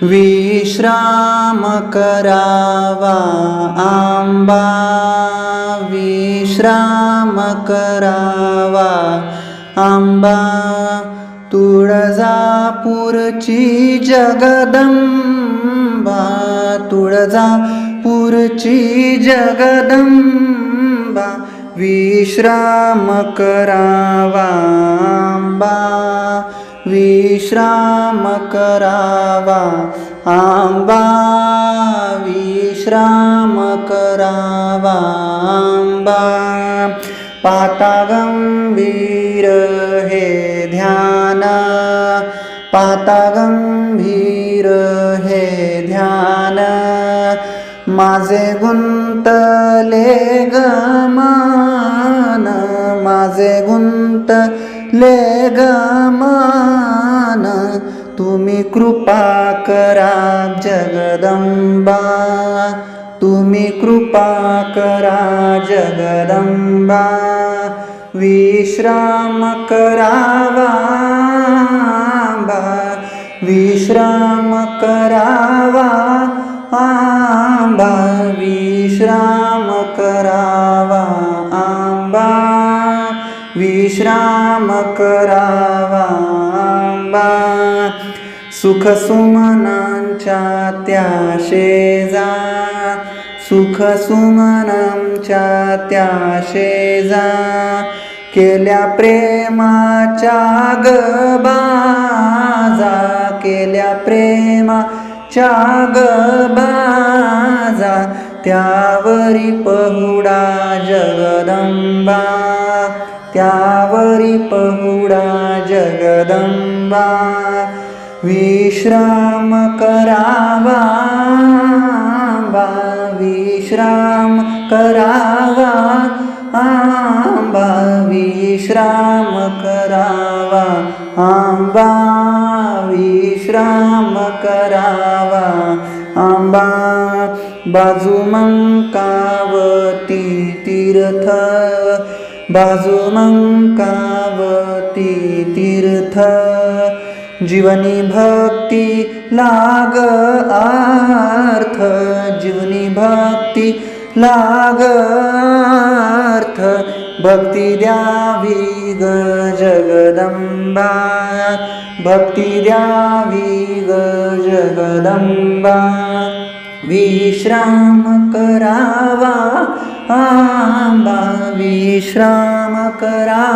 विश्राम करावा आंबा, विश्राम करावा आंबा. तुळजापूरची जगदंबा, तुळजापूरची जगदंबा. विश्राम करावा आंबा, विश्राम करावा आंबा. विश्राम करावा आंबा. पाहता गंभीर हे ध्यान, पाहता गंभीर हे ध्यान. माझे गुंतले गमन, माझे गुंतले गमन. तुम्ही कृपा करा जगदंबा, तुम्ही कृपा करा जगदंबा. विश्राम करावा आंबा, विश्राम करावा आंबा. विश्राम करावा आंबा, विश्राम करावा आंबा. सुख सुमनांच्या त्या शेजा, सुख सुमनांच्या त्या शेजा. केल्या प्रेमाच्या गबाजा, केल्या प्रेमाच्या गबाजा. त्यावरी पहुडा जगदंबा, त्यावरी पहुडा जगदंबा. विश्राम करावा आंबा, विश्राम करावा आंबा. विश्राम करावा आंबा, विश्राम करावा आंबा. बाजू मंकावती तीर्थ, बाजू मंकावती तीर्थ. जीवनी भक्ती लाग अर्थ, जीवनी भक्ती लाग अर्थ. भक्ती द्यावी ग जगदंबा, भक्ती द्यावी ग जगदंबा. विश्राम करावा आंबा, विश्राम करा.